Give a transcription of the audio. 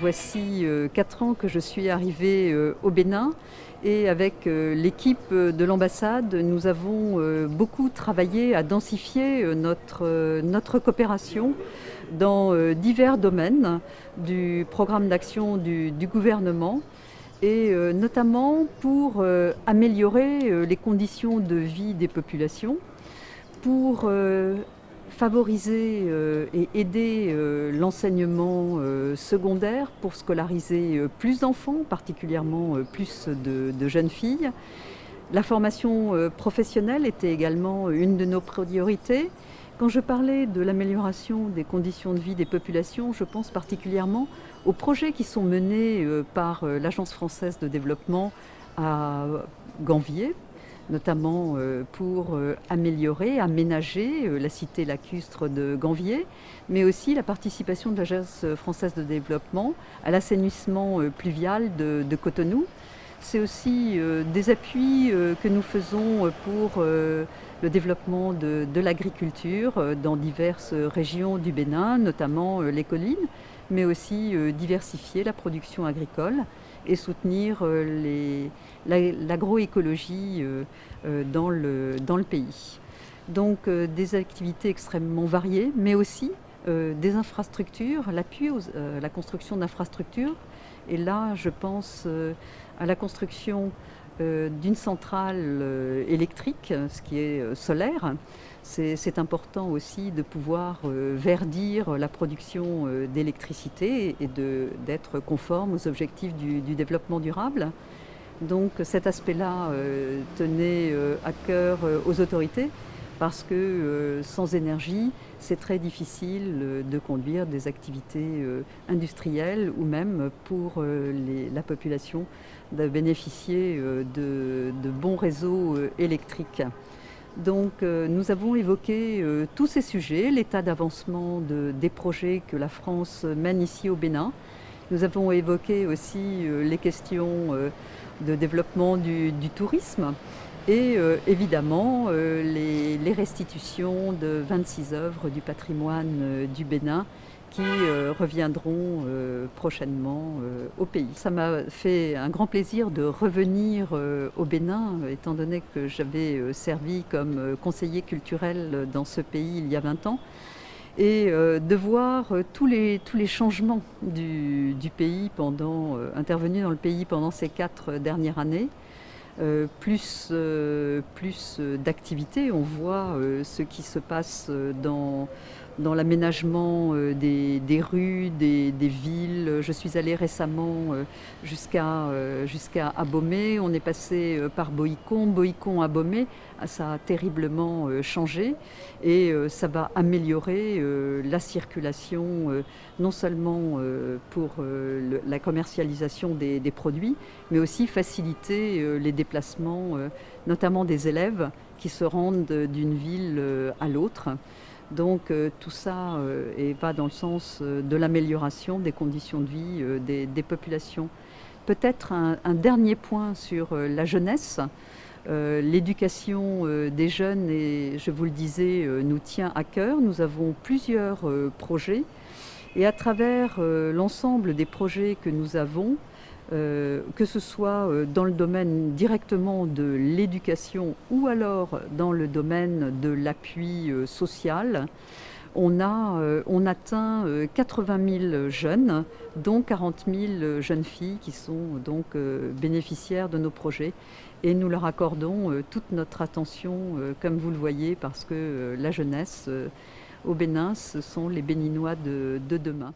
Voici 4 ans que je suis arrivée au Bénin et avec l'équipe de l'ambassade, nous avons beaucoup travaillé à densifier notre coopération dans divers domaines du programme d'action du gouvernement et notamment pour améliorer les conditions de vie des populations, pour favoriser et aider l'enseignement secondaire pour scolariser plus d'enfants, particulièrement plus de jeunes filles. La formation professionnelle était également une de nos priorités. Quand je parlais de l'amélioration des conditions de vie des populations, je pense particulièrement aux projets qui sont menés par l'Agence française de développement à Ganvié, notamment pour améliorer, aménager la cité lacustre de Ganvié, mais aussi la participation de l'Agence française de développement à l'assainissement pluvial de Cotonou. C'est aussi des appuis que nous faisons pour le développement de l'agriculture dans diverses régions du Bénin, notamment les collines, mais aussi diversifier la production agricole et soutenir l'agroécologie dans le pays. Donc des activités extrêmement variées, mais aussi des infrastructures, l'appui à la construction d'infrastructures. Et là, je pense à la construction d'une centrale électrique, ce qui est solaire. C'est important aussi de pouvoir verdir la production d'électricité et d'être conforme aux objectifs du développement durable. Donc cet aspect-là tenait à cœur aux autorités parce que sans énergie, c'est très difficile de conduire des activités industrielles ou même pour la population de bénéficier de bons réseaux électriques. Donc nous avons évoqué tous ces sujets, l'état d'avancement des projets que la France mène ici au Bénin. Nous avons évoqué aussi les questions de développement du tourisme et évidemment les restitutions de 26 œuvres du patrimoine du Bénin qui reviendront prochainement au pays. Ça m'a fait un grand plaisir de revenir au Bénin, étant donné que j'avais servi comme conseiller culturel dans ce pays il y a 20 ans, et de voir tous les changements du pays intervenus dans le pays pendant ces 4 dernières années. Plus d'activités, on voit ce qui se passe dans l'aménagement des rues, des villes. Je suis allée récemment jusqu'à Abomey, on est passé par Boïcon, Abomey, ça a terriblement changé et ça va améliorer la circulation non seulement pour la commercialisation des produits, mais aussi faciliter les déplacements, notamment des élèves qui se rendent d'une ville à l'autre. Donc tout ça va dans le sens de l'amélioration des conditions de vie des populations. Peut-être un dernier point sur la jeunesse. L'éducation des jeunes, et je vous le disais, nous tient à cœur. Nous avons plusieurs projets et à travers l'ensemble des projets que nous avons, que ce soit dans le domaine directement de l'éducation ou alors dans le domaine de l'appui social, on atteint 80 000 jeunes, dont 40 000 jeunes filles qui sont donc bénéficiaires de nos projets. Et nous leur accordons toute notre attention, comme vous le voyez, parce que la jeunesse au Bénin, ce sont les Béninois de demain.